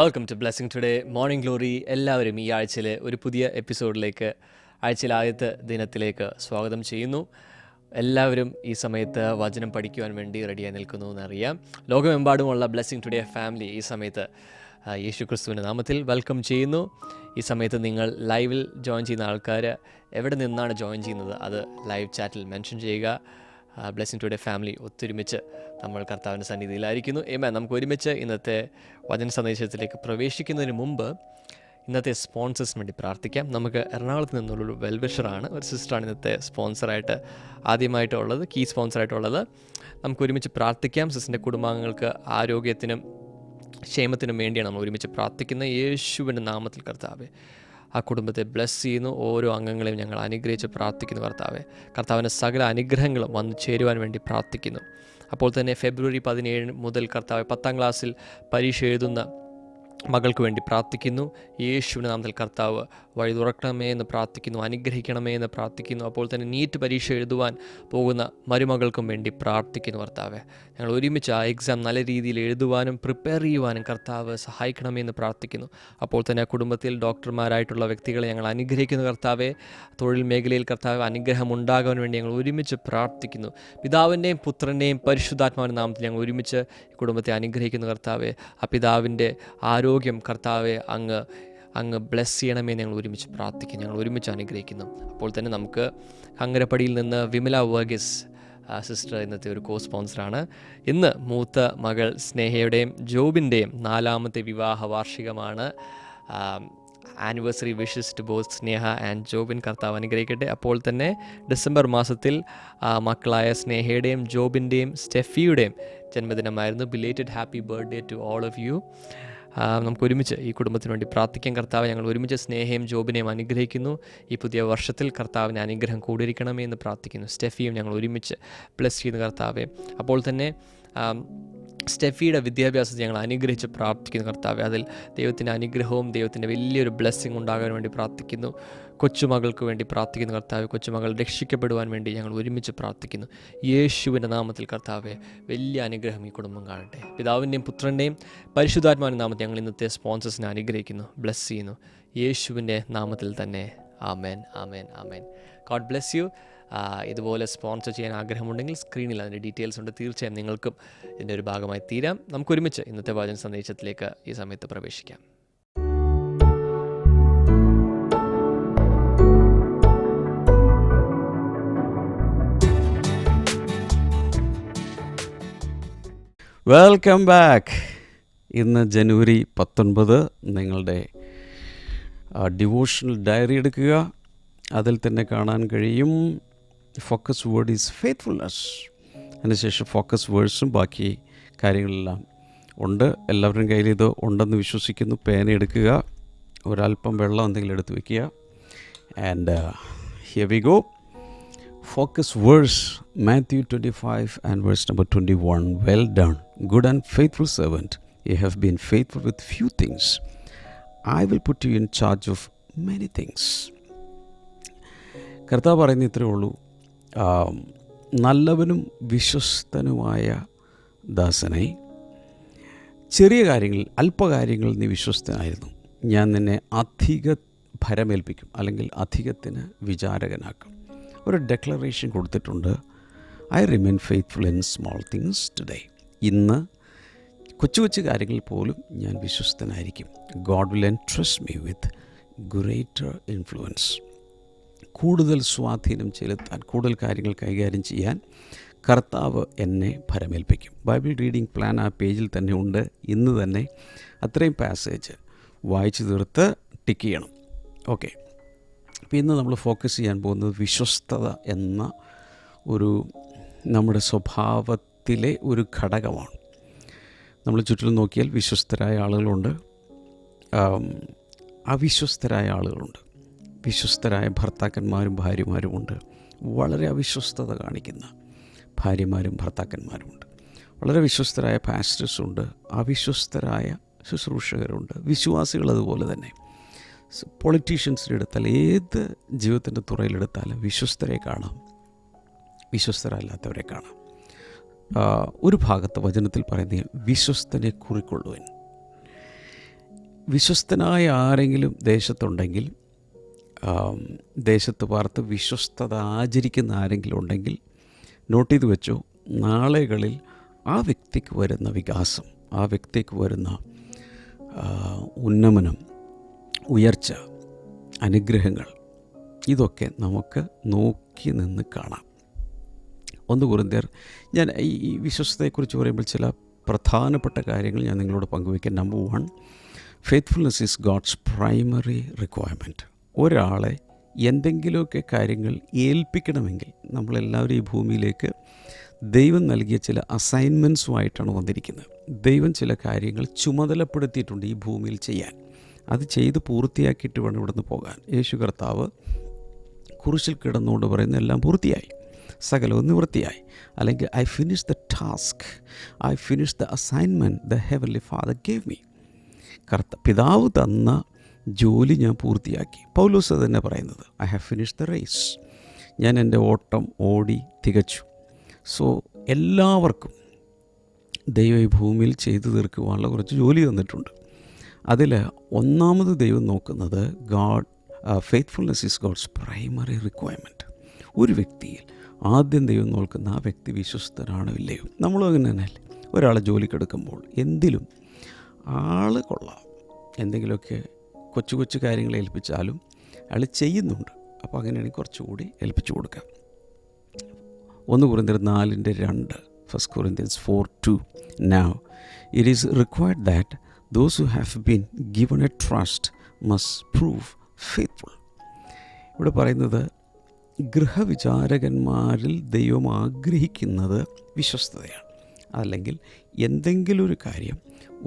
Welcome to blessing today morning glory. എല്ലാവരും ഈ ആഴ്ചയിലെ ഒരു പുതിയ എപ്പിസോഡിലേക്ക്, ആഴ്ചയിലെ ആദ്യത്തെ ദിനത്തിലേക്ക് സ്വാഗതം ചെയ്യുന്നു. എല്ലാവരും ഈ സമയത്ത് വചനം പഠിക്കുവാൻ വേണ്ടി റെഡിയായി നിൽക്കുന്നു എന്നറിയാം. ലോകമെമ്പാടുമുള്ള ബ്ലെസ്സിങ് ടുഡേ ഫാമിലി ഈ സമയത്ത് യേശു ക്രിസ്തുവിൻ്റെ നാമത്തിൽ വെൽക്കം ചെയ്യുന്നു. ഈ സമയത്ത് നിങ്ങൾ ലൈവിൽ ജോയിൻ ചെയ്യുന്ന ആൾക്കാർ എവിടെ നിന്നാണ് ജോയിൻ ചെയ്യുന്നത് അത് ലൈവ് ചാറ്റിൽ മെൻഷൻ ചെയ്യുക. ബ്ലെസ്സിങ് ടുഡേ ഫാമിലി ഒത്തൊരുമിച്ച് നമ്മൾ കർത്താവിൻ്റെ സന്നിധിയിലായിരിക്കുന്നു. നമുക്ക് ഒരുമിച്ച് ഇന്നത്തെ വചന സന്ദേശത്തിലേക്ക് പ്രവേശിക്കുന്നതിന് മുമ്പ് ഇന്നത്തെ സ്പോൺസേഴ്സിന് വേണ്ടി പ്രാർത്ഥിക്കാം. നമുക്ക് എറണാകുളത്ത് നിന്നുള്ളൊരു വെൽവിഷറാണ്, ഒരു സിസ്റ്ററാണ് ഇന്നത്തെ സ്പോൺസറായിട്ട് ആദ്യമായിട്ടുള്ളത്, കീ സ്പോൺസറായിട്ടുള്ളത്. നമുക്ക് ഒരുമിച്ച് പ്രാർത്ഥിക്കാം. സിസ്റ്ററിൻ്റെ കുടുംബാംഗങ്ങൾക്ക് ആരോഗ്യത്തിനും ക്ഷേമത്തിനും വേണ്ടിയാണ് നമ്മൾ ഒരുമിച്ച് പ്രാർത്ഥിക്കുന്നത്. യേശുവിൻ്റെ നാമത്തിൽ കർത്താവേ, ആ കുടുംബത്തെ ബ്ലെസ് ചെയ്യുന്നു. ഓരോ അംഗങ്ങളെയും ഞങ്ങൾ അനുഗ്രഹിച്ച് പ്രാർത്ഥിക്കുന്നു കർത്താവെ. കർത്താവിൻ്റെ സകല അനുഗ്രഹങ്ങളും വന്നു ചേരുവാൻ വേണ്ടി പ്രാർത്ഥിക്കുന്നു. അപ്പോൾ തന്നെ ഫെബ്രുവരി 17 മുതൽ കർത്താവ് 10ാം ക്ലാസ്സിൽ പരീക്ഷ എഴുതുന്ന മകൾക്ക് വേണ്ടി പ്രാർത്ഥിക്കുന്നു. യേശുവിൻ്റെ നാമത്തിൽ കർത്താവ് വഴി തുറക്കണമേ എന്ന് പ്രാർത്ഥിക്കുന്നു, അനുഗ്രഹിക്കണമേ എന്ന് പ്രാർത്ഥിക്കുന്നു. അപ്പോൾ തന്നെ നീറ്റ് പരീക്ഷ എഴുതുവാൻ പോകുന്ന മരുമകൾക്കും വേണ്ടി പ്രാർത്ഥിക്കുന്നു കർത്താവെ. ഞങ്ങൾ ഒരുമിച്ച് ആ എക്സാം നല്ല രീതിയിൽ എഴുതുവാനും പ്രിപ്പയർ ചെയ്യുവാനും കർത്താവ് സഹായിക്കണമേ എന്ന് പ്രാർത്ഥിക്കുന്നു. അപ്പോൾ തന്നെ ആ കുടുംബത്തിൽ ഡോക്ടർമാരായിട്ടുള്ള വ്യക്തികളെ ഞങ്ങൾ അനുഗ്രഹിക്കുന്നു കർത്താവെ. തൊഴിൽ മേഖലയിൽ കർത്താവ് അനുഗ്രഹം ഉണ്ടാകാൻ വേണ്ടി ഞങ്ങൾ ഒരുമിച്ച് പ്രാർത്ഥിക്കുന്നു. പിതാവിൻ്റെയും പുത്രൻ്റെയും പരിശുദ്ധാത്മാവിൻ്റെ നാമത്തിൽ ഞങ്ങൾ ഒരുമിച്ച് കുടുംബത്തെ അനുഗ്രഹിക്കുന്നു കർത്താവെ. ആ പിതാവിൻ്റെ ആരോഗ്യം കർത്താവെ അങ്ങ് ബ്ലെസ് ചെയ്യണമേ ഞങ്ങൾ ഒരുമിച്ച് പ്രാർത്ഥിക്കുന്നു, ഞങ്ങൾ ഒരുമിച്ച് അനുഗ്രഹിക്കുന്നു. അപ്പോൾ തന്നെ നമുക്ക് കങ്ങരപ്പടിയിൽ നിന്ന് വിമല വർഗീസ് സിസ്റ്റർ ഇന്നത്തെ ഒരു കോ സ്പോൺസറാണ്. ഇന്ന് മൂത്ത മകൾ സ്നേഹയുടെയും ജോബിൻ്റെയും 4ാമത്തെ വിവാഹ വാർഷികമാണ്. Anniversary wishes to both Sneha and Jobin. കർത്താവ് അനുഗ്രഹിക്കട്ടെ. അപ്പോൾ തന്നെ ഡിസംബർ മാസത്തിൽ മക്കളായ സ്നേഹയുടെയും ജോബിൻ്റെയും സ്റ്റെഫിയുടെയും ജന്മദിനമായിരുന്നു. Belated happy birthday to all of you. നമുക്ക് ഒരുമിച്ച് ഈ കുടുംബത്തിന് വേണ്ടി പ്രാർത്ഥിക്കാം. കർത്താവ് ഞങ്ങൾ ഒരുമിച്ച് സ്നേഹയും ജോബിനെയും അനുഗ്രഹിക്കുന്നു. ഈ പുതിയ വർഷത്തിൽ കർത്താവിന് അനുഗ്രഹം കൂടിയിരിക്കണമേ എന്ന് പ്രാർത്ഥിക്കുന്നു. സ്റ്റെഫിയും ഞങ്ങൾ ഒരുമിച്ച് ബ്ലെസ് ചെയ്യുന്ന കർത്താവെ. അപ്പോൾ തന്നെ സ്റ്റെഫിയുടെ വിദ്യാഭ്യാസത്തെ ഞങ്ങൾ അനുഗ്രഹിച്ച് പ്രാർത്ഥിക്കുന്നു കർത്താവെ. അതിൽ ദൈവത്തിൻ്റെ അനുഗ്രഹവും ദൈവത്തിൻ്റെ വലിയൊരു ബ്ലെസ്സിങ് ഉണ്ടാകാൻ വേണ്ടി പ്രാർത്ഥിക്കുന്നു. കൊച്ചുമകൾക്ക് വേണ്ടി പ്രാർത്ഥിക്കുന്നു കർത്താവെ. കൊച്ചുമകൾ രക്ഷിക്കപ്പെടുവാൻ വേണ്ടി ഞങ്ങൾ ഒരുമിച്ച് പ്രാർത്ഥിക്കുന്നു. യേശുവിൻ്റെ നാമത്തിൽ കർത്താവെ വലിയ അനുഗ്രഹം ഈ കുടുംബം കാണട്ടെ. പിതാവിൻ്റെയും പുത്രൻ്റെയും പരിശുദ്ധാത്മാവിൻ്റെ നാമത്തിൽ ഞങ്ങൾ ഇന്നത്തെ സ്പോൺസേഴ്സിനെ അനുഗ്രഹിക്കുന്നു, ബ്ലെസ് ചെയ്യുന്നു. യേശുവിൻ്റെ നാമത്തിൽ തന്നെ ആമേൻ, ആമേൻ, ആമേൻ. God bless you. ഇതുപോലെ സ്പോൺസർ ചെയ്യാൻ ആഗ്രഹമുണ്ടെങ്കിൽ സ്ക്രീനിൽ അതിൻ്റെ ഡീറ്റെയിൽസ് ഉണ്ട്. തീർച്ചയായും നിങ്ങൾക്കും ഇതിൻ്റെ ഒരു ഭാഗമായി തീരാം. നമുക്കൊരുമിച്ച് ഇന്നത്തെ വചന സന്ദേശത്തിലേക്ക് ഈ സമയത്ത് പ്രവേശിക്കാം. Welcome back. ഇന്ന് ജനുവരി 19. നിങ്ങളുടെ ഡിവോഷണൽ ഡയറി എടുക്കുക. അതിൽ തന്നെ കാണാൻ കഴിയും ഫോക്കസ് വേർഡ് ഈസ് ഫെയ്ത്ത്ഫുൾനെസ്. അതിനുശേഷം ഫോക്കസ് വേർഡ്സും ബാക്കി കാര്യങ്ങളെല്ലാം ഉണ്ട്. എല്ലാവരുടെയും കയ്യിൽ ഇത് ഉണ്ടെന്ന് വിശ്വസിക്കുന്നു. പേന എടുക്കുക, ഒരല്പം വെള്ളം എന്തെങ്കിലും എടുത്ത് വയ്ക്കുക. And here we go. Focus verse Matthew 25 and verse number 21. Well done, good and faithful servant. You have been faithful with few things. I will put you in charge of many things. കർത്താവ് പറയുന്ന ഇത്രയേ ഉള്ളൂ. നല്ലവനും വിശ്വസ്തനുമായ ദാസനെ, ചെറിയ കാര്യങ്ങളിൽ അല്പകാര്യങ്ങളിൽ നീ വിശ്വസ്തനായിരുന്നു, ഞാൻ നിന്നെ അധിക ഭരമേൽപ്പിക്കും, അല്ലെങ്കിൽ അധികത്തിന് വിചാരകനാക്കും. ഒരു ഡെക്ലറേഷൻ കൊടുത്തിട്ടുണ്ട്. I remain faithful in small things today. ഇന്ന് കൊച്ചു കൊച്ചു കാര്യങ്ങളിൽ പോലും ഞാൻ വിശ്വസ്തനായിരിക്കും. God will entrust me with greater influence. കൂടുതൽ സ്വാധീനം ചെലുത്താൻ, കൂടുതൽ കാര്യങ്ങൾ കൈകാര്യം ചെയ്യാൻ കർത്താവ് എന്നെ ഭരമേൽപ്പിക്കും. ബൈബിൾ റീഡിംഗ് പ്ലാൻ ആ പേജിൽ തന്നെ ഉണ്ട്. ഇന്ന് തന്നെ അത്രയും പാസേജ് വായിച്ചു തീർത്ത് ടിക്ക് ചെയ്യണം. ഓക്കെ. അപ്പോൾ ഇന്ന് നമ്മൾ ഫോക്കസ് ചെയ്യാൻ പോകുന്നത് വിശ്വസ്തത എന്ന ഒരു നമ്മുടെ സ്വഭാവത്തിലെ ഒരു ഘടകമാണ്. നമ്മൾ ചുറ്റിലും നോക്കിയാൽ വിശ്വസ്തരായ ആളുകളുണ്ട്, അവിശ്വസ്തരായ ആളുകളുണ്ട്. വിശ്വസ്തരായ ഭർത്താക്കന്മാരും ഭാര്യമാരുമുണ്ട്, വളരെ അവിശ്വസ്തത കാണിക്കുന്ന ഭാര്യമാരും ഭർത്താക്കന്മാരുമുണ്ട്. വളരെ വിശ്വസ്തരായ പാസ്റ്റേഴ്സുണ്ട്, അവിശ്വസ്തരായ ശുശ്രൂഷകരുണ്ട്, വിശ്വാസികൾ അതുപോലെ തന്നെ. പൊളിറ്റീഷ്യൻസിൻ്റെ എടുത്താൽ, ഏത് ജീവിതത്തിൻ്റെ തുറയിലെടുത്താലും വിശ്വസ്തരെ കാണാം, വിശ്വസ്തരല്ലാത്തവരെ കാണാം. ഒരു ഭാഗത്ത് വചനത്തിൽ പറയുന്നത് വിശ്വസ്തനെ കുറിക്കൊള്ളുവൻ. വിശ്വസ്തനായ ആരെങ്കിലും ദേശത്തുണ്ടെങ്കിൽ, ദേശത്ത് പാർത്ത് വിശ്വസ്തത ആചരിക്കുന്ന ആരെങ്കിലും ഉണ്ടെങ്കിൽ നോട്ട് ചെയ്ത് വെച്ചോ, നാളുകളിൽ ആ വ്യക്തിക്ക് വരുന്ന വികാസം, ആ വ്യക്തിക്ക് വരുന്ന ഉന്നമനം, ഉയർച്ച, അനുഗ്രഹങ്ങൾ, ഇതൊക്കെ നമുക്ക് നോക്കി നിന്ന് കാണാം. 1 കൊരിന്ത്യർ, ഞാൻ ഈ വിശ്വസ്തതയെക്കുറിച്ച് പറയുമ്പോൾ ചില പ്രധാനപ്പെട്ട കാര്യങ്ങൾ ഞാൻ നിങ്ങളോട് പങ്കുവയ്ക്കാം. Number 1, faithfulness is God's primary requirement. ഒരാളെ എന്തെങ്കിലുമൊക്കെ കാര്യങ്ങൾ ഏൽപ്പിക്കണമെങ്കിൽ, നമ്മളെല്ലാവരും ഈ ഭൂമിയിലേക്ക് ദൈവം നൽകിയ ചില അസൈൻമെൻറ്റ്സുമായിട്ടാണ് വന്നിരിക്കുന്നത്. ദൈവം ചില കാര്യങ്ങൾ ചുമതലപ്പെടുത്തിയിട്ടുണ്ട് ഈ ഭൂമിയിൽ ചെയ്യാൻ. അത് ചെയ്ത് പൂർത്തിയാക്കിയിട്ട് വേണം ഇവിടുന്ന് പോകാൻ. യേശു കർത്താവ് കുരിശിൽ കിടന്നുകൊണ്ട് പറയുന്ന എല്ലാം പൂർത്തിയായി, സകലവും നിവൃത്തിയായി. അല്ലെങ്കിൽ I finish the task, I finish the assignment the heavenly father gave me. പിതാവ് തന്ന ജോലി ഞാൻ പൂർത്തിയാക്കി. പൗലോസ് തന്നെ പറയുന്നത്, I have finish the race, ഞാൻ എൻ്റെ ഓട്ടം ഓടി തികച്ചു. സോ എല്ലാവർക്കും ദൈവം ഈ ഭൂമിയിൽ ചെയ്തു തീർക്കുവാനുള്ള കുറച്ച് ജോലി തന്നിട്ടുണ്ട്. അതിൽ ഒന്നാമത് ദൈവം നോക്കുന്നത് faithfulness is God's primary requirement. ഒരു വ്യക്തിയിൽ ആദ്യം ദൈവം നോക്കുന്ന ആ വ്യക്തി വിശ്വസ്തനാണോ ഇല്ലയോ. നമ്മളും അങ്ങനെ തന്നെയല്ലേ, ഒരാളെ ജോലിക്കെടുക്കുമ്പോൾ എന്തിലും ആൾ കൊള്ളാം, എന്തെങ്കിലുമൊക്കെ കൊച്ചു കൊച്ചു കാര്യങ്ങൾ ഏൽപ്പിച്ചാലും അയാൾ ചെയ്യുന്നുണ്ട്. അപ്പോൾ അങ്ങനെയാണെങ്കിൽ കുറച്ചുകൂടി ഏൽപ്പിച്ചു കൊടുക്കാം. 1 കൊരിന്ത്യർ 4:2, 1 Corinthians 4:2. Now it is required that those who have been given a trust must prove faithful. ഇവിടെ പറയുന്നത് ഗൃഹവിചാരകന്മാരിൽ ദൈവം ആഗ്രഹിക്കുന്നത് വിശ്വസ്തതയാണ്. അല്ലെങ്കിൽ എന്തെങ്കിലും ഒരു കാര്യം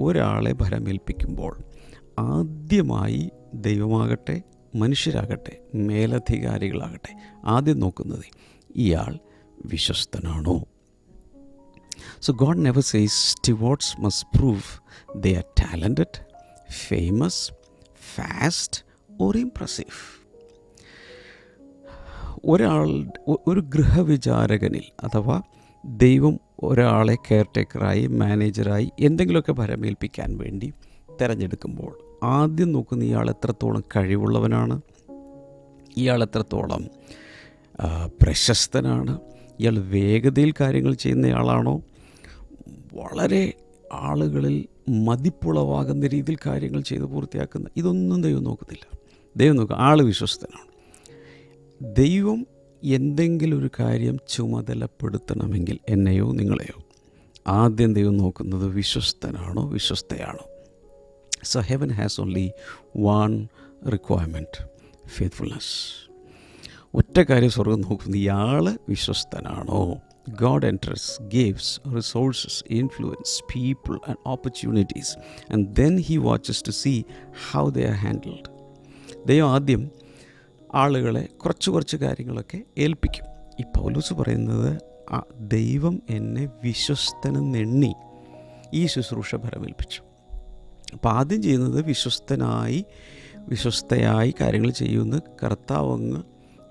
ഒരാളെ ഭരമേൽപ്പിക്കുമ്പോൾ ആദ്യമായി ദൈവമാകട്ടെ മനുഷ്യരാകട്ടെ മേലധികാരികളാകട്ടെ ആദ്യം നോക്കുന്നത് ഇയാൾ വിശ്വസ്തനാണോ. So God never says stewards must prove they are talented, famous, fast or impressive. ഒരു ഗൃഹവിചാരകനിൽ അഥവാ ദൈവം ഒരാളെ കെയർടേക്കറായി മാനേജറായി എന്തെങ്കിലുമൊക്കെ ഭരമേൽപ്പിക്കാൻ വേണ്ടി തിരഞ്ഞെടുക്കുമ്പോൾ ആദ്യം നോക്കുന്ന ഇയാൾ എത്രത്തോളം കഴിവുള്ളവനാണ്, ഇയാൾ എത്രത്തോളം പ്രശസ്തനാണ്, ഇയാൾ വേഗതയിൽ കാര്യങ്ങൾ ചെയ്യുന്നയാളാണോ, വളരെ ആളുകളിൽ മതിപ്പുളവാകുന്ന രീതിയിൽ കാര്യങ്ങൾ ചെയ്ത് പൂർത്തിയാക്കുന്ന, ഇതൊന്നും ദൈവം നോക്കുന്നില്ല. ദൈവം നോക്കുക ആൾ വിശ്വസ്തനാണ്. ദൈവം എന്തെങ്കിലും ഒരു കാര്യം ചുമതലപ്പെടുത്തണമെങ്കിൽ എന്നെയോ നിങ്ങളെയോ ആദ്യം ദൈവം നോക്കുന്നത് വിശ്വസ്തനാണോ വിശ്വസ്തയാണോ. So heaven has only one requirement, faithfulness. ഒറ്റ കാര്യം സ്വർഗം നോക്കുന്നത് ഇയാൾ വിശ്വസ്തനാണോ. God enters, gives resources, influence, people and opportunities, and then he watches to see how they are handled. ദൈവം ആദ്യം ആളുകളെ കുറച്ച് കാര്യങ്ങളൊക്കെ ഏൽപ്പിക്കും. ഈ പൗലോസ് പറയുന്നത് ദൈവം എന്നെ വിശ്വസ്തനെന്നെണ്ണി ഈ ശുശ്രൂഷ ഭരമേൽപ്പിച്ചു. അപ്പോൾ ആദ്യം ചെയ്യുന്നത് വിശ്വസ്തയായി കാര്യങ്ങൾ ചെയ്യുമെന്ന് കർത്താവ് അങ്ങ്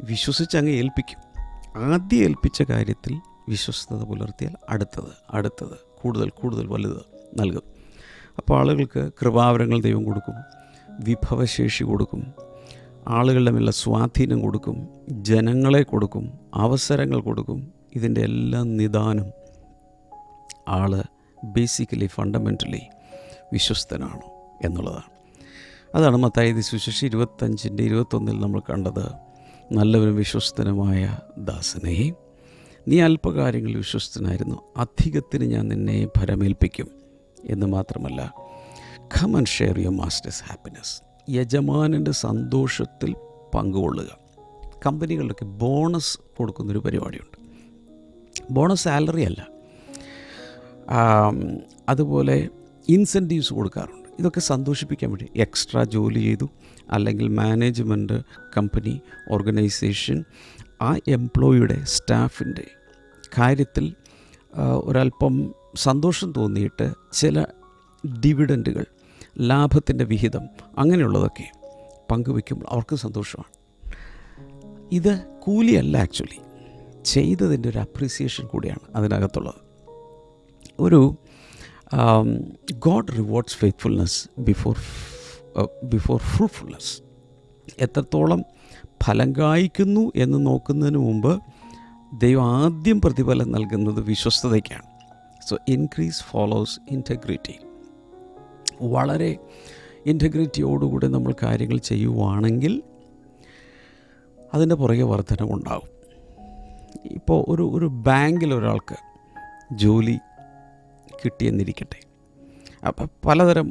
വിശ്വസിച്ചങ്ങ് ഏൽപ്പിക്കും. ആദ്യം ഏൽപ്പിച്ച കാര്യത്തിൽ വിശ്വസ്തത പുലർത്തിയാൽ അടുത്തത് കൂടുതൽ വലുത് നൽകും. അപ്പോൾ ആളുകൾക്ക് കൃപാവരങ്ങൾ ദൈവം കൊടുക്കും, വിഭവശേഷി കൊടുക്കും, ആളുകളുടെ മേലുള്ള സ്വാധീനം കൊടുക്കും, ജനങ്ങളെ കൊടുക്കും, അവസരങ്ങൾ കൊടുക്കും. ഇതിൻ്റെ എല്ലാം നിദാനം ആൾ ബേസിക്കലി ഫണ്ടമെൻ്റലി വിശ്വസ്തനാണോ എന്നുള്ളതാണ്. അതാണ് മത്തായി സുവിശേഷം 25:21 നമ്മൾ കണ്ടത്. നല്ലവരും വിശ്വസ്തനുമായ ദാസനേ, നീ അല്പകാര്യങ്ങളിൽ വിശ്വസ്തനായിരുന്നു, അധികത്തിന് ഞാൻ നിന്നെ ഭരമേൽപ്പിക്കും എന്ന് മാത്രമല്ല, come and share your master's happiness. യജമാനൻ്റെ സന്തോഷത്തിൽ പങ്കുകൊള്ളുക. കമ്പനികളിലൊക്കെ ബോണസ് കൊടുക്കുന്നൊരു പരിപാടിയുണ്ട്. ബോണസ് സാലറി അല്ല, അതുപോലെ ഇൻസെൻറ്റീവ്സ് കൊടുക്കാറുണ്ട്. ഇതൊക്കെ സന്തോഷിപ്പിക്കാൻ വേണ്ടി എക്സ്ട്രാ ജോലി ചെയ്തു, അല്ലെങ്കിൽ മാനേജ്മെൻറ്റ് കമ്പനി ഓർഗനൈസേഷൻ ആ എംപ്ലോയിയുടെ സ്റ്റാഫിൻ്റെ കാര്യത്തിൽ ഒരല്പം സന്തോഷം തോന്നിയിട്ട് ചില ഡിവിഡൻറ്റുകൾ, ലാഭത്തിൻ്റെ വിഹിതം അങ്ങനെയുള്ളതൊക്കെ പങ്കുവയ്ക്കുമ്പോൾ അവർക്ക് സന്തോഷമാണ്. ഇത് കൂലിയല്ല, ആക്ച്വലി ചെയ്തതിൻ്റെ ഒരു അപ്രീസിയേഷൻ കൂടിയാണ് അതിനകത്തുള്ളത്. ഒരു God rewards faithfulness before before fruitfulness. എത്രത്തോളം ഫലം കായ്ക്കുന്നു എന്ന് നോക്കുന്നതിന് മുമ്പ് ദൈവം ആദ്യം പ്രതിഫലം നൽകുന്നത് വിശ്വസ്തതയ്ക്കാണ്. So increase follows integrity. വളരെ ഇൻറ്റഗ്രിറ്റിയോടുകൂടി നമ്മൾ കാര്യങ്ങൾ ചെയ്യുവാണെങ്കിൽ അതിൻ്റെ പുറകെ വർധനവുണ്ടാകും. ഇപ്പോൾ ഒരു ബാങ്കിൽ ഒരാൾക്ക് ജോലി കിട്ടിയെന്നിരിക്കട്ടെ. അപ്പം പലതരം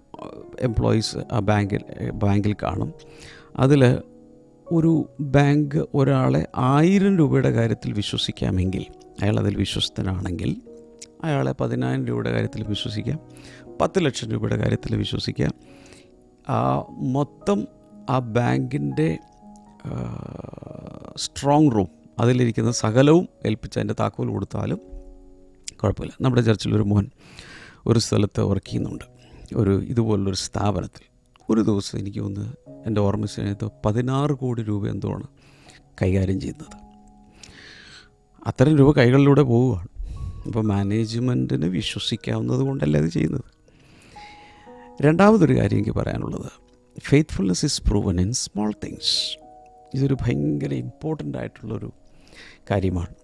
എംപ്ലോയീസ് ആ ബാങ്കിൽ കാണും. അതിൽ ഒരു ബാങ്ക് ഒരാളെ 1000 രൂപയുടെ കാര്യത്തിൽ വിശ്വസിക്കാമെങ്കിൽ, അയാൾ അതിൽ വിശ്വസ്തനാണെങ്കിൽ അയാളെ 10,000 രൂപയുടെ കാര്യത്തിൽ വിശ്വസിക്കാം, 10 ലക്ഷം രൂപയുടെ കാര്യത്തിൽ വിശ്വസിക്കാം. മൊത്തം ആ ബാങ്കിൻ്റെ സ്ട്രോങ് റൂം, അതിലിരിക്കുന്ന സകലവും ഏൽപ്പിച്ച് അതിൻ്റെ താക്കോൽ കൊടുത്താലും കുഴപ്പമില്ല. നമ്മുടെ ചർച്ചിലൊരു മോൻ ഒരു സ്ഥലത്ത് വർക്ക് ചെയ്യുന്നുണ്ട്, ഇതുപോലുള്ളൊരു സ്ഥാപനത്തിൽ. ഒരു ദിവസം എനിക്ക് ഒന്ന് എൻ്റെ ഓർമ്മ സമയത്ത് 16 കോടി രൂപ എന്തോണ് കൈകാര്യം ചെയ്യുന്നത്. അത്തരം രൂപ കൈകളിലൂടെ പോവുകയാണ്. അപ്പോൾ മാനേജ്മെൻറ്റിന് വിശ്വസിക്കാവുന്നത് കൊണ്ടല്ല അത് ചെയ്യുന്നത്. രണ്ടാമതൊരു കാര്യം എനിക്ക് പറയാനുള്ളത്, faithfulness is proven in small things. ഇതൊരു ഭയങ്കര ഇമ്പോർട്ടൻ്റ് ആയിട്ടുള്ളൊരു കാര്യമാണ്.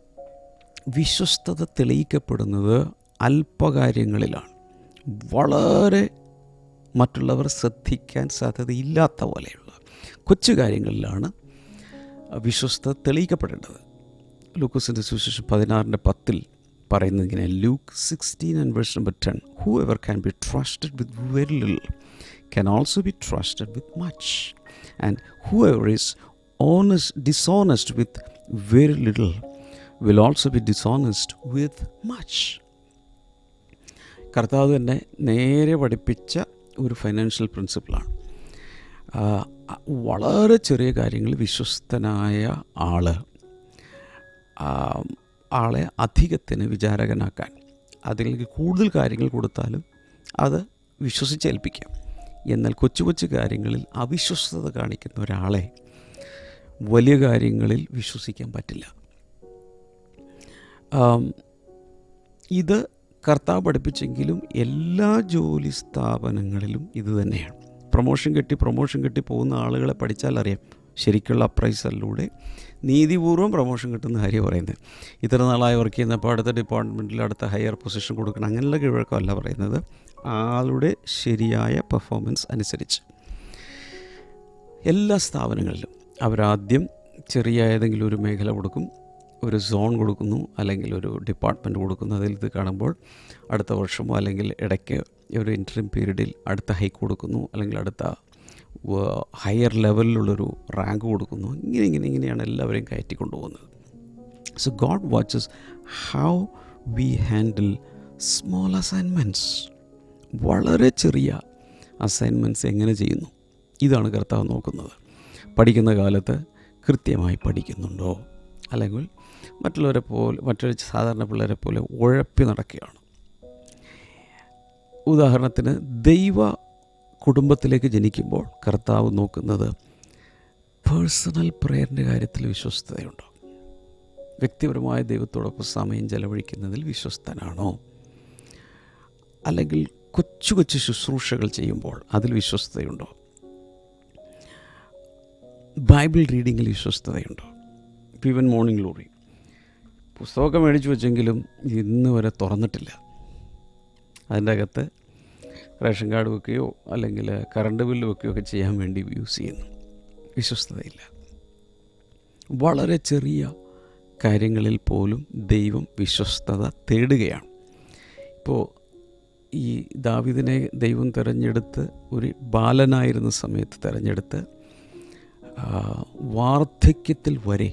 വിശ്വസ്തത തെളിയിക്കപ്പെടുന്നത് അല്പകാര്യങ്ങളിലാണ്. വളരെ മറ്റുള്ളവർ ശ്രദ്ധിക്കാൻ സാധ്യതയില്ലാത്ത പോലെയുള്ള കൊച്ചു കാര്യങ്ങളിലാണ് വിശ്വസ്തത തെളിയിക്കപ്പെടേണ്ടത്. ലൂക്കോസിൻ്റെ സുവിശേഷം 16:10 പറയുന്നത് ഇങ്ങനെ, Luke 16:10, whoever can be trusted with very little can also be trusted with much, and whoever is dishonest with very little will also be dishonest with much. കർത്താവ് തന്നെ നേരെ പഠിപ്പിച്ച ഒരു ഫൈനാൻഷ്യൽ പ്രിൻസിപ്പിളാണ്. വളരെ ചെറിയ കാര്യങ്ങൾ വിശ്വസ്തനായ ആളെ അധികത്തിന് വിചാരകനാക്കാൻ, അതിലേക്ക് കൂടുതൽ കാര്യങ്ങൾ കൊടുത്താലും അത് വിശ്വസിച്ചേൽപ്പിക്കാം. എന്നാൽ കൊച്ചു കൊച്ചു കാര്യങ്ങളിൽ അവിശ്വസ്തത കാണിക്കുന്ന ഒരാളെ വലിയ കാര്യങ്ങളിൽ വിശ്വസിക്കാൻ പറ്റില്ല. ഇത് കർത്താവ് പഠിപ്പിച്ചെങ്കിലും എല്ലാ ജോലി സ്ഥാപനങ്ങളിലും ഇത് തന്നെയാണ്. പ്രൊമോഷൻ കിട്ടി പോകുന്ന ആളുകളെ പഠിച്ചാൽ അറിയാം, ശരിക്കുള്ള അപ്രൈസലിലൂടെ നീതിപൂർവ്വം പ്രൊമോഷൻ കിട്ടുന്ന കാര്യം പറയുന്നത്. ഇത്ര നാളായി വർക്ക് ചെയ്യുന്നപ്പോൾ അടുത്ത ഡിപ്പാർട്ട്മെൻറ്റിൽ അടുത്ത ഹയർ പൊസിഷൻ കൊടുക്കണം, അങ്ങനെയുള്ള കീഴ്വഴക്കമല്ല പറയുന്നത്. ആളുടെ ശരിയായ പെർഫോമൻസ് അനുസരിച്ച് എല്ലാ സ്ഥാപനങ്ങളിലും അവരാദ്യം ചെറിയ ഏതെങ്കിലും ഒരു മേഖല കൊടുക്കും, ഒരു സോൺ കൊടുക്കുന്നു, അല്ലെങ്കിൽ ഒരു ഡിപ്പാർട്ട്മെൻറ്റ് കൊടുക്കുന്നു. അതിൽ ഇത് കാണുമ്പോൾ അടുത്ത വർഷമോ അല്ലെങ്കിൽ ഇടയ്ക്ക് ഒരു ഇൻറ്ററിം പീരീഡിൽ അടുത്ത ഹൈക്ക് കൊടുക്കുന്നു, അല്ലെങ്കിൽ അടുത്ത ഹയർ ലെവലിലുള്ളൊരു റാങ്ക് കൊടുക്കുന്നു. ഇങ്ങനെയാണ് എല്ലാവരെയും കയറ്റിക്കൊണ്ടുപോകുന്നത്. So God watches how we handle small assignments. വളരെ ചെറിയ അസൈൻമെൻറ്റ്സ് എങ്ങനെ ചെയ്യുന്നു, ഇതാണ് കർത്താവ് നോക്കുന്നത്. പഠിക്കുന്ന കാലത്ത് കൃത്യമായി പഠിക്കുന്നുണ്ടോ, അല്ലെങ്കിൽ മറ്റൊരു സാധാരണ പിള്ളേരെ പോലെ ഉഴപ്പി നടക്കുകയാണ്. ഉദാഹരണത്തിന്, ദൈവ കുടുംബത്തിലേക്ക് ജനിക്കുമ്പോൾ കർത്താവ് നോക്കുന്നത് പേഴ്സണൽ പ്രയറിൻ്റെ കാര്യത്തിൽ വിശ്വസ്തതയുണ്ടോ, വ്യക്തിപരമായ ദൈവത്തോടൊപ്പം സമയം ചെലവഴിക്കുന്നതിൽ വിശ്വസ്തനാണോ, അല്ലെങ്കിൽ കൊച്ചു കൊച്ചു ശുശ്രൂഷകൾ ചെയ്യുമ്പോൾ അതിൽ വിശ്വസ്തതയുണ്ടോ, ബൈബിൾ റീഡിങ്ങിൽ വിശ്വസ്തതയുണ്ടോ. ഈവൻ മോർണിംഗ് ഗ്ലോറി പുസ്തകമൊക്കെ മേടിച്ചു വെച്ചെങ്കിലും ഇന്ന് വരെ തുറന്നിട്ടില്ല. അതിൻ്റെ അകത്ത് റേഷൻ കാർഡ് വെക്കുകയോ അല്ലെങ്കിൽ കറണ്ട് ബില്ല് വെക്കുകയോ ഒക്കെ ചെയ്യാൻ വേണ്ടി യൂസ് ചെയ്യുന്നു. വിശ്വസ്തതയില്ല. വളരെ ചെറിയ കാര്യങ്ങളിൽ പോലും ദൈവം വിശ്വസ്തത തേടുകയാണ്. ഇപ്പോൾ ഈ ദാവീദിനെ ദൈവം തിരഞ്ഞെടുത്ത് ഒരു ബാലനായിരുന്ന സമയത്ത് തിരഞ്ഞെടുത്ത് വാർദ്ധക്യത്തിൽ വരെ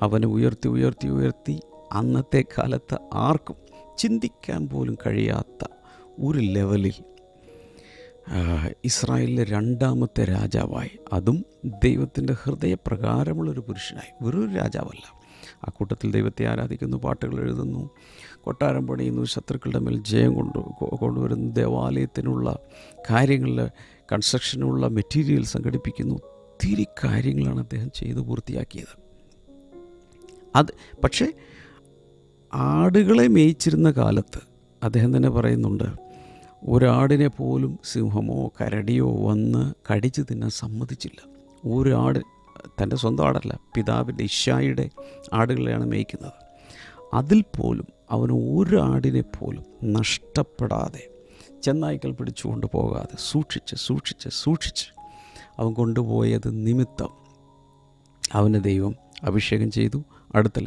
അവനെ ഉയർത്തി അന്നത്തെ കാലത്ത് ആർക്കും ചിന്തിക്കാൻ പോലും കഴിയാത്ത ഒരു ലെവലിൽ ഇസ്രായേലിലെ 2ാമത്തെ രാജാവായി, അതും ദൈവത്തിൻ്റെ ഹൃദയപ്രകാരമുള്ളൊരു പുരുഷനായി. വെറൊരു രാജാവല്ല. ആ കൂട്ടത്തിൽ ദൈവത്തെ ആരാധിക്കുന്നു, പാട്ടുകൾ എഴുതുന്നു, കൊട്ടാരം പണിയുന്നു, ശത്രുക്കളുടെ മേൽ ജയം കൊണ്ടുവരുന്നു, ദേവാലയത്തിനുള്ള കാര്യങ്ങളിൽ കൺസ്ട്രക്ഷനുള്ള മെറ്റീരിയൽ സംഘടിപ്പിക്കുന്നു. ഒത്തിരി കാര്യങ്ങളാണ് അദ്ദേഹം ചെയ്ത് പൂർത്തിയാക്കിയത്. പക്ഷേ ആടുകളെ മേയിച്ചിരുന്ന കാലത്ത് അദ്ദേഹം തന്നെ പറയുന്നുണ്ട്, ഒരാടിനെ പോലും സിംഹമോ കരടിയോ വന്ന് കടിച്ചു തിന്നാൻ സമ്മതിച്ചില്ല. ഒരാട്, തൻ്റെ സ്വന്തം ആടല്ല, പിതാവിൻ്റെ ഇശ്ശായിയുടെ ആടുകളെയാണ് മേയ്ക്കുന്നത്. അതിൽ പോലും അവന് ഒരാടിനെ പോലും നഷ്ടപ്പെടാതെ, ചെന്നായ്ക്കൾ പിടിച്ചുകൊണ്ട് പോകാതെ സൂക്ഷിച്ച് അവൻ കൊണ്ടുപോയത് നിമിത്തം അവന് ദൈവം അഭിഷേകം ചെയ്തു. അടുത്ത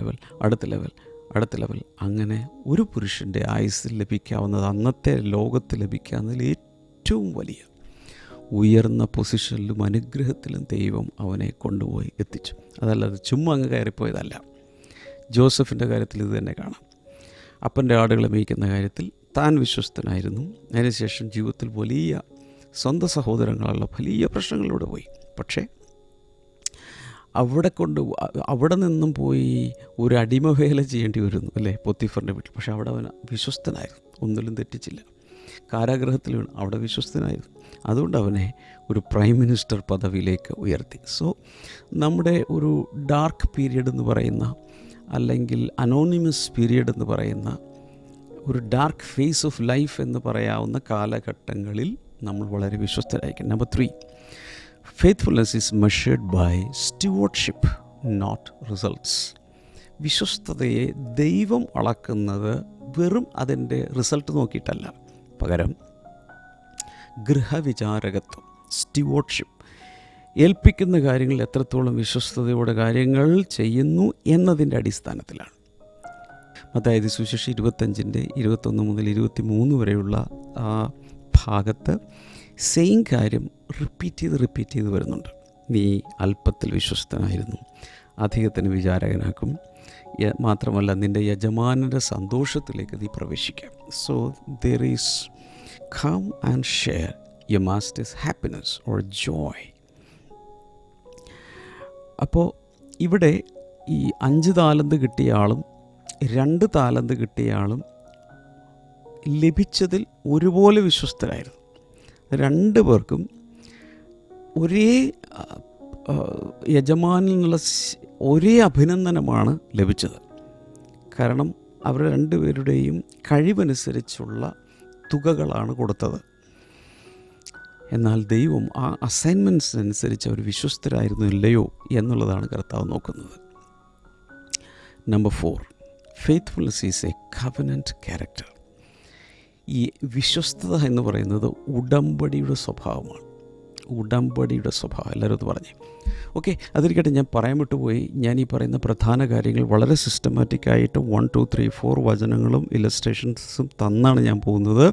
ലെവൽ അങ്ങനെ ഒരു പുരുഷൻ്റെ ആയുസ്സിൽ ലഭിക്കാവുന്നത്, അന്നത്തെ ലോകത്ത് ലഭിക്കാവുന്നതിൽ ഏറ്റവും വലിയ ഉയർന്ന പൊസിഷനിലും അനുഗ്രഹത്തിലും ദൈവം അവനെ കൊണ്ടുപോയി എത്തിച്ചു. അതല്ലാതെ ചുമ്മാ അങ്ങ് കയറിപ്പോയതല്ല. ജോസഫിൻ്റെ കാര്യത്തിൽ ഇത് തന്നെ കാണാം. അപ്പൻ്റെ ആടുകളെ മേയ്ക്കുന്ന കാര്യത്തിൽ താൻ വിശ്വസ്തനായിരുന്നു. അതിനുശേഷം ജീവിതത്തിൽ വലിയ സ്വന്തം സഹോദരങ്ങളുള്ള വലിയ പ്രശ്നങ്ങളിലൂടെ പോയി. പക്ഷേ അവിടെ നിന്നും പോയി ഒരു അടിമവേല ചെയ്യേണ്ടി വരുന്നു, അല്ലേ, പൊത്തിഫറിൻ്റെ വീട്ടിൽ. പക്ഷേ അവിടെ അവൻ വിശ്വസ്തനായിരുന്നു, ഒന്നിലും തെറ്റിച്ചില്ല. കാരാഗ്രഹത്തിൽ വീണ് അവിടെ വിശ്വസ്തനായിരുന്നു. അതുകൊണ്ട് അവനെ ഒരു പ്രൈം മിനിസ്റ്റർ പദവിയിലേക്ക് ഉയർത്തി. സോ നമ്മുടെ ഒരു ഡാർക്ക് പീരിയഡ് എന്ന് പറയുന്ന, അല്ലെങ്കിൽ അനോണിമസ് പീരിയഡ് എന്ന് പറയുന്ന, ഒരു ഡാർക്ക് ഫേസ് ഓഫ് ലൈഫ് എന്ന് പറയാവുന്ന കാലഘട്ടങ്ങളിൽ നമ്മൾ വളരെ വിശ്വസ്തരായിരിക്കും. Number 3, faithfulness is measured by stewardship, not results. വിശ്വസ്തതയെ ദൈവം അളക്കുന്നത് വെറും അതിൻ്റെ റിസൾട്ട് നോക്കിയിട്ടല്ല, പകരം ഗൃഹവിചാരകത്വം, സ്റ്റുവർഡ്ഷിപ്പ്, ഏൽപ്പിക്കുന്ന കാര്യങ്ങൾ എത്രത്തോളം വിശ്വസ്തതയോടെ കാര്യങ്ങൾ ചെയ്യുന്നു എന്നതിൻ്റെ അടിസ്ഥാനത്തിലാണ്. മത്തായി സുവിശേഷം 25:21 മുതൽ 23 വരെയുള്ള ആ ഭാഗത്ത് സെയിം കാര്യം റിപ്പീറ്റ് ചെയ്ത് വരുന്നുണ്ട്. നീ അല്പത്തിൽ വിശ്വസ്തനായിരുന്നു, അധികത്തിന് വിചാരകനാക്കും. മാത്രമല്ല, നിൻ്റെ യജമാനൻ്റെ സന്തോഷത്തിലേക്ക് നീ പ്രവേശിക്കാം. So there is come and share your master's happiness or joy. അപ്പോൾ ഇവിടെ ഈ 5 താലന്ത് കിട്ടിയ ആളും 2 താലന്ത് കിട്ടിയ ആളും ലഭിച്ചതിൽ ഒരുപോലെ വിശ്വസ്തരായിരുന്നു. 2 പേർക്കും ഒരേ യജമാനിൽ നിന്നുള്ള ഒരേ അഭിനന്ദനമാണ് ലഭിച്ചത്. കാരണം അവർ 2 പേരുടെയും കഴിവനുസരിച്ചുള്ള തുകകളാണ് കൊടുത്തത്. എന്നാൽ ദൈവം ആ അസൈൻമെൻറ്റ്സിനനുസരിച്ച് അവർ വിശ്വസ്തരായിരുന്നു ഇല്ലയോ എന്നുള്ളതാണ് കർത്താവ് നോക്കുന്നത്. Number 4, faithfulness is A covenant character. ഈ വിശ്വസ്തത എന്ന് പറയുന്നത് ഉടമ്പടിയുടെ സ്വഭാവമാണ്. എല്ലാവരും അത് പറഞ്ഞേ. ഓക്കെ, അതിരിക്കട്ടെ, ഞാൻ പറയാൻ വിട്ടുപോയി. ഞാൻ ഈ പറയുന്ന പ്രധാന കാര്യങ്ങൾ വളരെ സിസ്റ്റമാറ്റിക്കായിട്ട് 1, 2, 3, 4 വചനങ്ങളും ഇല്ലസ്ട്രേഷൻസും തന്നാണ് ഞാൻ പോകുന്നത്.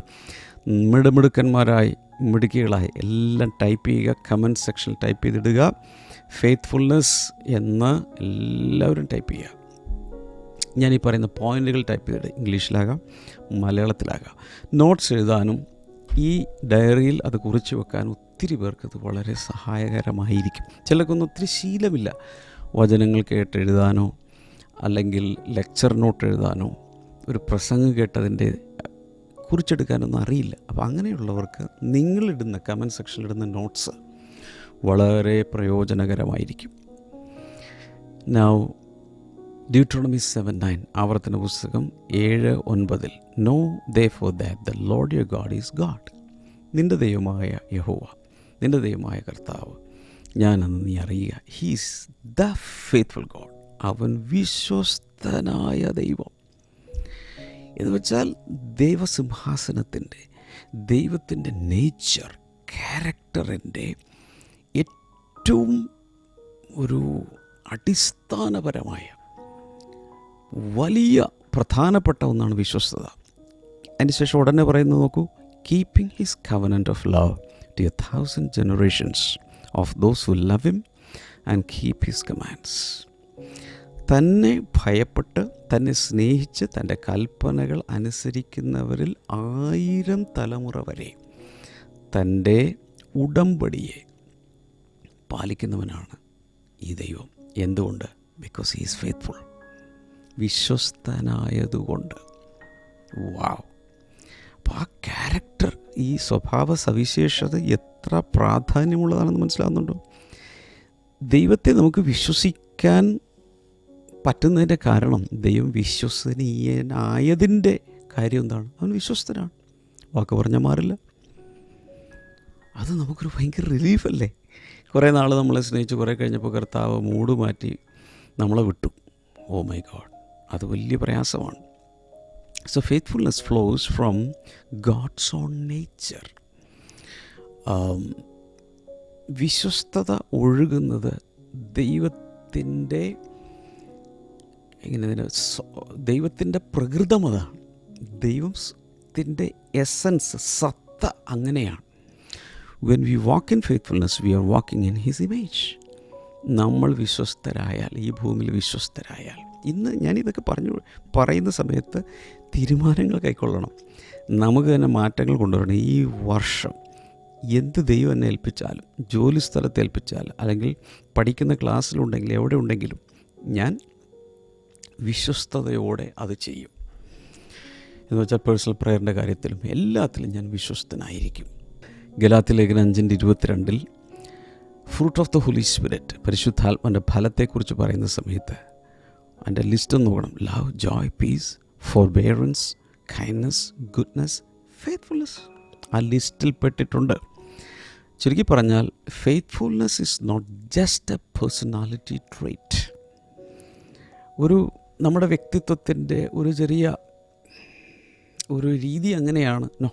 മിടുക്കികളായി എല്ലാം ടൈപ്പ് ചെയ്യുക, കമൻറ്റ് സെക്ഷനിൽ ടൈപ്പ് ചെയ്തിടുക. ഫെയ്ത്ത്ഫുൾനെസ് എന്ന് എല്ലാവരും ടൈപ്പ് ചെയ്യുക. ഞാൻ ഈ പറയുന്ന പോയിൻ്റുകൾ ടൈപ്പ് ചെയ്തിട്ട് ഇംഗ്ലീഷിലാകാം, മലയാളത്തിലാകാം. നോട്ട്സ് എഴുതാനും ഈ ഡയറിയിൽ അത് കുറിച്ച് വെക്കാനും ഒത്തിരി പേർക്കത് വളരെ സഹായകരമായിരിക്കും. ചിലർക്കൊന്നും ഒത്തിരി ശീലമില്ല വചനങ്ങൾ കേട്ടെഴുതാനോ അല്ലെങ്കിൽ ലെക്ചർ നോട്ട് എഴുതാനോ ഒരു പ്രസംഗം കേട്ടതിൻ്റെ കുറിച്ചെടുക്കാനൊന്നും അറിയില്ല. അപ്പോൾ അങ്ങനെയുള്ളവർക്ക് നിങ്ങളിടുന്ന കമൻറ്റ് സെക്ഷനിലിടുന്ന നോട്ട്സ് വളരെ പ്രയോജനകരമായിരിക്കും. നൗ Deuteronomy 7:9, ആവർത്തന പുസ്തകം 7:9, Know therefore that the Lord your God is God. നിൻ്റെ ദൈവമായ യഹോവ, നിൻ്റെ ദൈവമായ കർത്താവ് ഞാനെന്ന് നീ അറിയുക. He's the faithful God. അവൻ വിശ്വസ്തനായ ദൈവം. എന്ന് വെച്ചാൽ ദൈവസിംഹാസനത്തിൻ്റെ, ദൈവത്തിൻ്റെ നേച്ചർ, ക്യാരക്ടറിൻ്റെ ഏറ്റവും ഒരു അടിസ്ഥാനപരമായ വലിയ പ്രധാനപ്പെട്ട ഒന്നാണ് വിശ്വസ്തത. അതിന് ശേഷം ഉടനെ പറയുന്നത് നോക്കൂ, keeping his covenant of love to 1,000 generations of those who love him and keep his commands. തന്നെ ഭയപ്പെട്ട്, തന്നെ സ്നേഹിച്ച്, തൻ്റെ കൽപ്പനകൾ അനുസരിക്കുന്നവരിൽ 1000 തലമുറ വരെ തൻ്റെ ഉടമ്പടിയെ പാലിക്കുന്നവനാണ് ഈ ദൈവം. എന്തുകൊണ്ട്? Because he is faithful. വിശ്വസ്തനായതുകൊണ്ട്. വാവ്! അപ്പോൾ ആ ക്യാരക്ടർ, ഈ സ്വഭാവ സവിശേഷത എത്ര പ്രാധാന്യമുള്ളതാണെന്ന് മനസ്സിലാകുന്നുണ്ടോ? ദൈവത്തെ നമുക്ക് വിശ്വസിക്കാൻ പറ്റുന്നതിൻ്റെ കാരണം, ദൈവം വിശ്വസനീയനായതിൻ്റെ കാര്യം എന്താണ്? അവൻ വിശ്വസ്തനാണ്. വാക്ക് പറഞ്ഞാൽ മാറില്ല. അത് നമുക്കൊരു ഭയങ്കര റിലീഫല്ലേ. കുറേ നാൾ നമ്മളെ സ്നേഹിച്ച് കുറേ കഴിഞ്ഞപ്പോൾ കർത്താവ് മൂഡ് മാറ്റി നമ്മളെ വിട്ടു. ഓ മൈ ഗോഡ്, അത് വലിയ പ്രയാസമാണ്. So faithfulness flows from God's own nature. വിശ്വസ്തത ഒഴുകുന്നത് ദൈവത്തിൻ്റെ പ്രകൃതമതാണ്. ദൈവത്തിൻ്റെ എസൻസ്, സത്ത അങ്ങനെയാണ്. When we walk in faithfulness we are walking in his image. നമ്മൾ വിശ്വസ്തരായാൽ, ഈ ഭൂമിയിൽ വിശ്വസ്തരായാൽ, ഇന്ന് ഞാനിതൊക്കെ പറയുന്ന സമയത്ത് തീരുമാനങ്ങൾ കൈക്കൊള്ളണം. നമുക്ക് തന്നെ മാറ്റങ്ങൾ കൊണ്ടുവരണം. ഈ വർഷം എന്ത് ദൈവം എന്നെ ഏൽപ്പിച്ചാലും, ജോലി സ്ഥലത്ത് ഏൽപ്പിച്ചാൽ, അല്ലെങ്കിൽ പഠിക്കുന്ന ക്ലാസ്സിലുണ്ടെങ്കിൽ, എവിടെ ഉണ്ടെങ്കിലും ഞാൻ വിശ്വസ്തയോടെ അത് ചെയ്യും. എന്ന് വെച്ചാൽ പേഴ്സണൽ പ്രയറിൻ്റെ കാര്യത്തിലും എല്ലാത്തിലും ഞാൻ വിശ്വസ്തനായിരിക്കും. ഗലാത്യ ലേഖനം 5:22 fruit of the Holy Spirit, പരിശുദ്ധാത്മാവിൻ്റെ ഫലത്തെക്കുറിച്ച് പറയുന്ന സമയത്ത് അതിൻ്റെ ലിസ്റ്റ് നോക്കണം. Love, joy, peace, forbearance, kindness, goodness, faithfulness. ആ ലിസ്റ്റിൽ പെട്ടിട്ടുണ്ട്. ചുരുക്കി പറഞ്ഞാൽ faithfulness is not just a personality trait. നമ്മുടെ വ്യക്തിത്വത്തിൻ്റെ ഒരു ചെറിയ ഒരു രീതി അങ്ങനെയാണ്. No,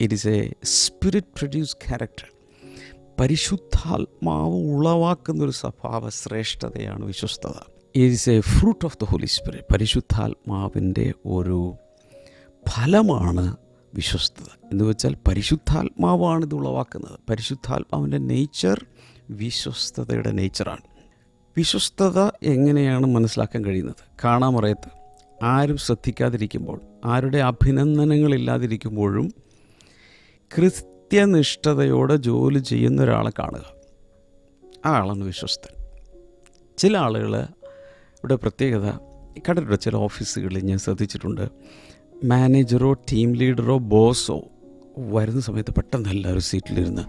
it is a spirit produce character. പരിശുദ്ധാത്മാവ് ഉളവാക്കുന്നൊരു സ്വഭാവ ശ്രേഷ്ഠതയാണ് വിശ്വസ്തത. It is a fruit of the Holy Spirit. പരിശുദ്ധാത്മാവിൻ്റെ ഒരു ഫലമാണ് വിശ്വസ്തത. എന്ന് വെച്ചാൽ പരിശുദ്ധാത്മാവാണ് ഇത് ഉളവാക്കുന്നത്. പരിശുദ്ധാത്മാവിൻ്റെ നേച്ചർ വിശ്വസ്തതയുടെ നേച്ചറാണ്. വിശ്വസ്തത എങ്ങനെയാണ് മനസ്സിലാക്കാൻ കഴിയുന്നത്? കാണാമറയത്ത് ആരും ശ്രദ്ധിക്കാതിരിക്കുമ്പോൾ, ആരുടെ അഭിനന്ദനങ്ങളില്ലാതിരിക്കുമ്പോഴും കൃത്യനിഷ്ഠതയോടെ ജോലി ചെയ്യുന്ന ഒരാളെ കാണുക. ആ ആളാണ് വിശ്വസ്തൻ. ചില ആളുകൾ ഇവിടെ പ്രത്യേകത കണ്ടിട്ടുണ്ട്. ചില ഓഫീസുകളിൽ ഞാൻ ശ്രദ്ധിച്ചിട്ടുണ്ട്, മാനേജറോ ടീം ലീഡറോ ബോസോ വരുന്ന സമയത്ത് പെട്ടെന്ന് എല്ലാവരും സീറ്റിലിരുന്ന്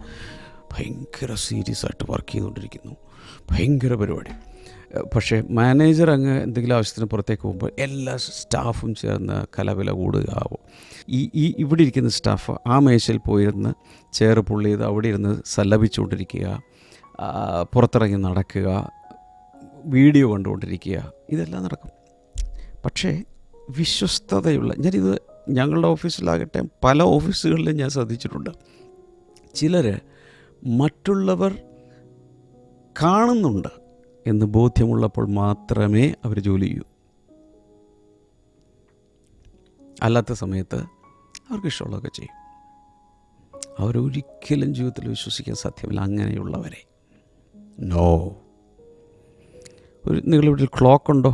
ഭയങ്കര സീരിയസ് ആയിട്ട് വർക്ക് ചെയ്തുകൊണ്ടിരിക്കുന്നു, ഭയങ്കര പരിപാടി. പക്ഷേ മാനേജർ അങ്ങ് എന്തെങ്കിലും ആവശ്യത്തിന് പുറത്തേക്ക് പോകുമ്പോൾ എല്ലാ സ്റ്റാഫും ചേർന്ന് കലവില കൂടുകയാവും. ഇവിടെ ഇരിക്കുന്ന സ്റ്റാഫ് ആ മേശയിൽ പോയിരുന്ന് ചെയർ പുള്ളി ചെയ്ത് അവിടെ ഇരുന്ന് സല്ലപിച്ചുകൊണ്ടിരിക്കുക, പുറത്തിറങ്ങി നടക്കുക, വീഡിയോ കണ്ടുകൊണ്ടിരിക്കുക, ഇതെല്ലാം നടക്കും. പക്ഷേ വിശ്വസ്തതയുള്ള, ഞങ്ങളുടെ ഓഫീസിലാകട്ടെ പല ഓഫീസുകളിലും ഞാൻ ശ്രദ്ധിച്ചിട്ടുണ്ട്, ചിലർ മറ്റുള്ളവർ കാണുന്നുണ്ട് എന്ന് ബോധ്യമുള്ളപ്പോൾ മാത്രമേ അവർ ജോലി ചെയ്യൂ. അല്ലാത്ത സമയത്ത് അവർക്ക് ഇഷ്ടമുള്ളതൊക്കെ ചെയ്യും. അവരൊരിക്കലും ജീവിതത്തിൽ വിശ്വസിക്കാൻ സാധ്യമല്ല അങ്ങനെയുള്ളവരെ. നോ. നിങ്ങളുടെ വീട്ടിൽ ക്ലോക്കുണ്ടോ?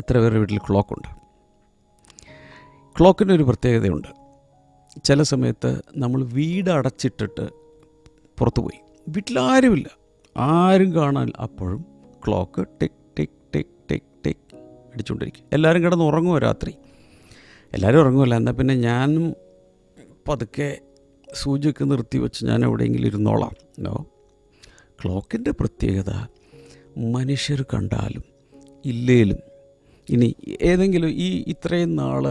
എത്ര പേരുടെ വീട്ടിൽ ക്ലോക്കുണ്ട്? ക്ലോക്കിനൊരു പ്രത്യേകതയുണ്ട്. ചില സമയത്ത് നമ്മൾ വീട് അടച്ചിട്ടിട്ട് പുറത്തു പോയി, വീട്ടിലാരുമില്ല, ആരും കാണാൻ, അപ്പോഴും ക്ലോക്ക് ടിക് ടിക് ടിക് ടിക് ടിക് അടിച്ചുകൊണ്ടിരിക്കും. എല്ലാവരും കിടന്ന് ഉറങ്ങുമോ രാത്രി? എല്ലാവരും ഉറങ്ങുമല്ല. എന്നാൽ പിന്നെ ഞാനും പതുക്കെ സൂചിയൊക്കെ നിർത്തി വെച്ച് ഞാൻ എവിടെയെങ്കിലും ഇരുന്നോളാം. നോ. ക്ലോക്കിൻ്റെ പ്രത്യേകത മനുഷ്യർ കണ്ടാലും ഇല്ലേലും, ഇനി ഏതെങ്കിലും ഇത്രയും നാൾ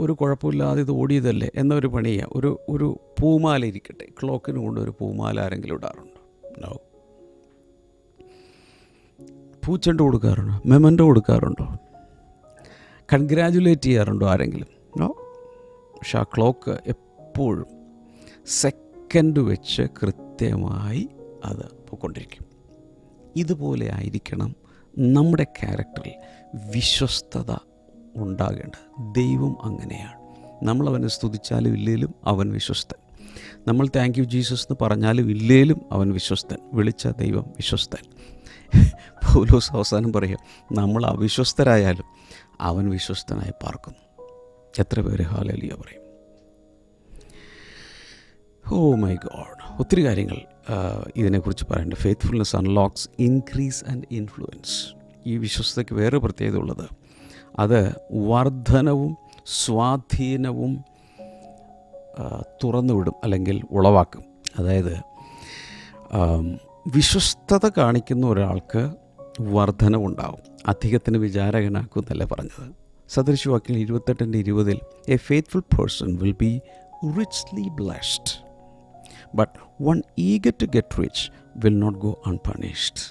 ഒരു കുഴപ്പമില്ലാതെ ഇത് ഓടിയതല്ലേ എന്നൊരു പണിയാണ്. ഒരു പൂമാല ഇരിക്കട്ടെ, ക്ലോക്കിന് കൊണ്ട് ഒരു പൂമാല ആരെങ്കിലും ഇടാറുണ്ടോ? നോ. പൂച്ചെണ്ട് കൊടുക്കാറുണ്ടോ? മെമൻറ്റോ കൊടുക്കാറുണ്ടോ? കൺഗ്രാജുലേറ്റ് ചെയ്യാറുണ്ടോ ആരെങ്കിലും? നോ. പക്ഷെ ആ ക്ലോക്ക് എപ്പോഴും സെക്കൻഡ് വെച്ച് കൃത്യമായി അത് പോയിക്കൊണ്ടിരിക്കും. ഇതുപോലെ ആയിരിക്കണം നമ്മുടെ ക്യാരക്ടറിൽ വിശ്വസ്തത ഉണ്ടാകേണ്ടത്. ദൈവം അങ്ങനെയാണ്. നമ്മളവനെ സ്തുതിച്ചാലും ഇല്ലേലും അവൻ വിശ്വസ്തൻ. നമ്മൾ താങ്ക് യു ജീസസ് എന്ന് പറഞ്ഞാലും ഇല്ലേലും അവൻ വിശ്വസ്തൻ. വിളിച്ച ദൈവം വിശ്വസ്തൻ. പൗലോസ് അവസാനം പറയും, നമ്മൾ അവിശ്വസ്തരായാലും അവൻ വിശ്വസ്തനായി പാർക്കുന്നു. എത്ര പേര് ഹല്ലേലൂയ പറയും? ഓ മൈ ഗോഡ്, ഒത്തിരി കാര്യങ്ങൾ ഇതിനെക്കുറിച്ച് പറയേണ്ടത്. Faithfulness unlocks increase and influence. ഈ വിശ്വസ്തയ്ക്ക് വേറെ പ്രത്യേകത ഉള്ളത്, അത് വർധനവും സ്വാധീനവും തുറന്നുവിടും അല്ലെങ്കിൽ ഉളവാക്കും. അതായത് വിശ്വസ്തത കാണിക്കുന്ന ഒരാൾക്ക് വർധനവുണ്ടാവും. അധികത്തിന് വിചാരകനാക്കും എന്നല്ലേ പറഞ്ഞത്? സദൃശവാക്യങ്ങൾ 28:20 a faithful person will be richly blessed but one eager to get rich will not go unpunished.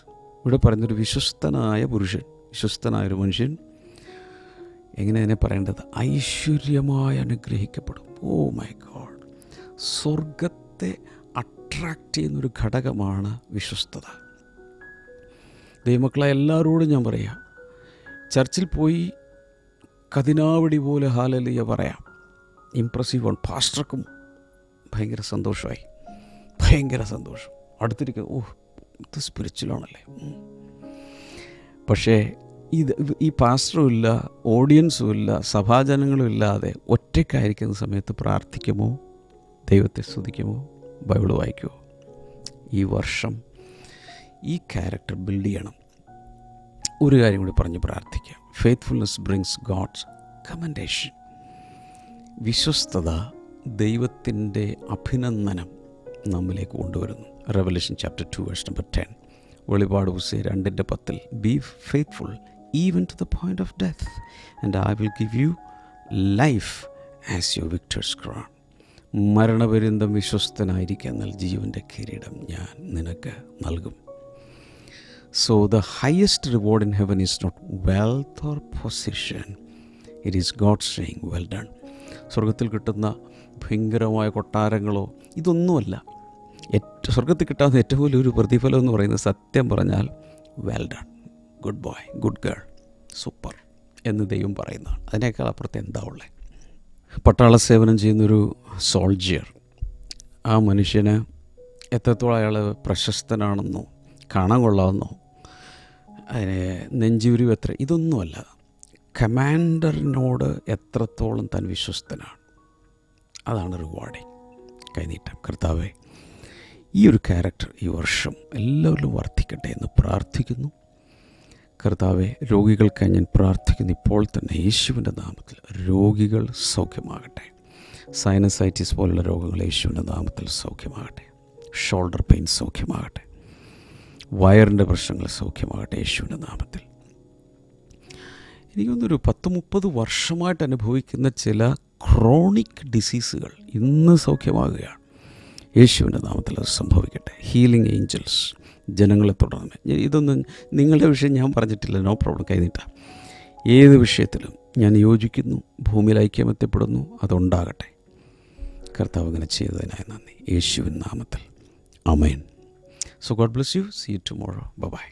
ഇവിടെ പറയുന്നൊരു വിശ്വസ്തനായ പുരുഷൻ, വിശ്വസ്തനായൊരു മനുഷ്യൻ എങ്ങനെ അതിനെ പറയേണ്ടത്, ഐശ്വര്യമായി അനുഗ്രഹിക്കപ്പെടും. ഓ മൈ ഗോഡ്, സ്വർഗത്തെ അട്രാക്റ്റ് ചെയ്യുന്നൊരു ഘടകമാണ് വിശ്വസ്തത. ദൈവമക്കളെ എല്ലാവരോടും ഞാൻ പറയാം, ചർച്ചിൽ പോയി കതിനാവടി പോലെ ഹാലലിയ പറയാം, ഇംപ്രസീവ് ആണ്. പാസ്റ്റർക്കും ഭയങ്കര സന്തോഷമായി, ഭയങ്കര സന്തോഷം. അടുത്തിരിക്കുന്നത്, ഓ ഇത് സ്പിരിച്വലാണല്ലേ. പക്ഷേ ഈ പാസ്റ്ററും ഇല്ല, ഓഡിയൻസും ഇല്ല, സഭാജനങ്ങളും ഇല്ലാതെ ഒറ്റയ്ക്കായിരിക്കുന്ന സമയത്ത് പ്രാർത്ഥിക്കുമോ, ദൈവത്തെ സ്തുതിക്കുമോ, ബൈബിൾ വായിക്കുമോ? ഈ വർഷം ഈ ക്യാരക്ടർ ബിൽഡ് ചെയ്യണം. ഒരു കാര്യം കൂടി പറഞ്ഞ് പ്രാർത്ഥിക്കാം. Faithfulness brings God's commendation. വിശ്വസ്തത ദൈവത്തിൻ്റെ അഭിനന്ദനം നമ്മിലേക്ക് കൊണ്ടുവരുന്നു. Revelation chapter 2 verse number 10. വെളിപാട് പുസ്തകം 2:10 be faithful even to the point of death and I will give you life as your victor's crown. മരണപര്യന്തം വിശ്വസ്തനായിരിക്കുക, എന്നാൽ ജീവൻ്റെ കിരീടം ഞാൻ നിനക്ക് നൽകും. So the highest reward in heaven is not wealth or position, it is God saying well done. സ്വർഗത്തിൽ കിട്ടുന്ന ഭയങ്കരമായ കൊട്ടാരങ്ങളോ ഇതൊന്നുമല്ല. സ്വർഗത്തിൽ കിട്ടാവുന്ന ഏറ്റവും വലിയൊരു പ്രതിഫലം എന്ന് പറയുന്നത് സത്യം പറഞ്ഞാൽ well done, good boy, good girl, super എന്ന് ദൈവം പറയുന്നതാണ്. അതിനേക്കാൾ അപ്പുറത്ത് എന്താ ഉള്ളത്? പട്ടാള സേവനം ചെയ്യുന്നൊരു സോൾജിയർ, ആ മനുഷ്യന് എത്രത്തോളം അയാൾ പ്രശസ്തനാണെന്നോ കാണാൻ കൊള്ളാമെന്നോ അതിന് നെഞ്ചുരുവ് എത്ര, ഇതൊന്നുമല്ല. കമാൻഡറിനോട് എത്രത്തോളം താൻ വിശ്വസ്തനാണ്, അതാണ് റിവാർഡിങ്. കൈനീട്ടം. കർത്താവേ, ഈ ഒരു ക്യാരക്ടർ ഈ വർഷം എല്ലാവരിലും വർദ്ധിക്കട്ടെ എന്ന് പ്രാർത്ഥിക്കുന്നു. കർത്താവെ, രോഗികൾക്കായി ഞാൻ പ്രാർത്ഥിക്കുന്നു. ഇപ്പോൾ തന്നെ യേശുവിൻ്റെ നാമത്തിൽ രോഗികൾ സൗഖ്യമാകട്ടെ. സൈനസൈറ്റിസ് പോലുള്ള രോഗങ്ങൾ യേശുവിൻ്റെ നാമത്തിൽ സൗഖ്യമാകട്ടെ. ഷോൾഡർ പെയിൻ സൗഖ്യമാകട്ടെ. വയറിൻ്റെ പ്രശ്നങ്ങൾ സൗഖ്യമാകട്ടെ യേശുവിൻ്റെ നാമത്തിൽ. എനിക്കൊന്നൊരു 10-30 വർഷമായിട്ട് അനുഭവിക്കുന്ന ചില ക്രോണിക് ഡിസീസുകൾ ഇന്ന് സൗഖ്യമാകുകയാണ്. യേശുവിൻ്റെ നാമത്തിൽ അത് സംഭവിക്കട്ടെ. ഹീലിംഗ് ഏഞ്ചൽസ് ജനങ്ങളെ തുടർന്ന്. ഇതൊന്നും നിങ്ങളുടെ വിഷയം ഞാൻ പറഞ്ഞിട്ടില്ല, നോ പ്രോബ്ലം, കൈനീട്ടാം. ഏത് വിഷയത്തിലും ഞാൻ യോജിക്കുന്നു, ഭൂമിയിൽ ഐക്യമത്യപ്പെടുന്നു, അതുണ്ടാകട്ടെ. കർത്താവ് അങ്ങനെ ചെയ്തതിനായി നന്ദി, യേശുവിൻ നാമത്തിൽ. ആമേൻ. So God bless you. See you tomorrow. By.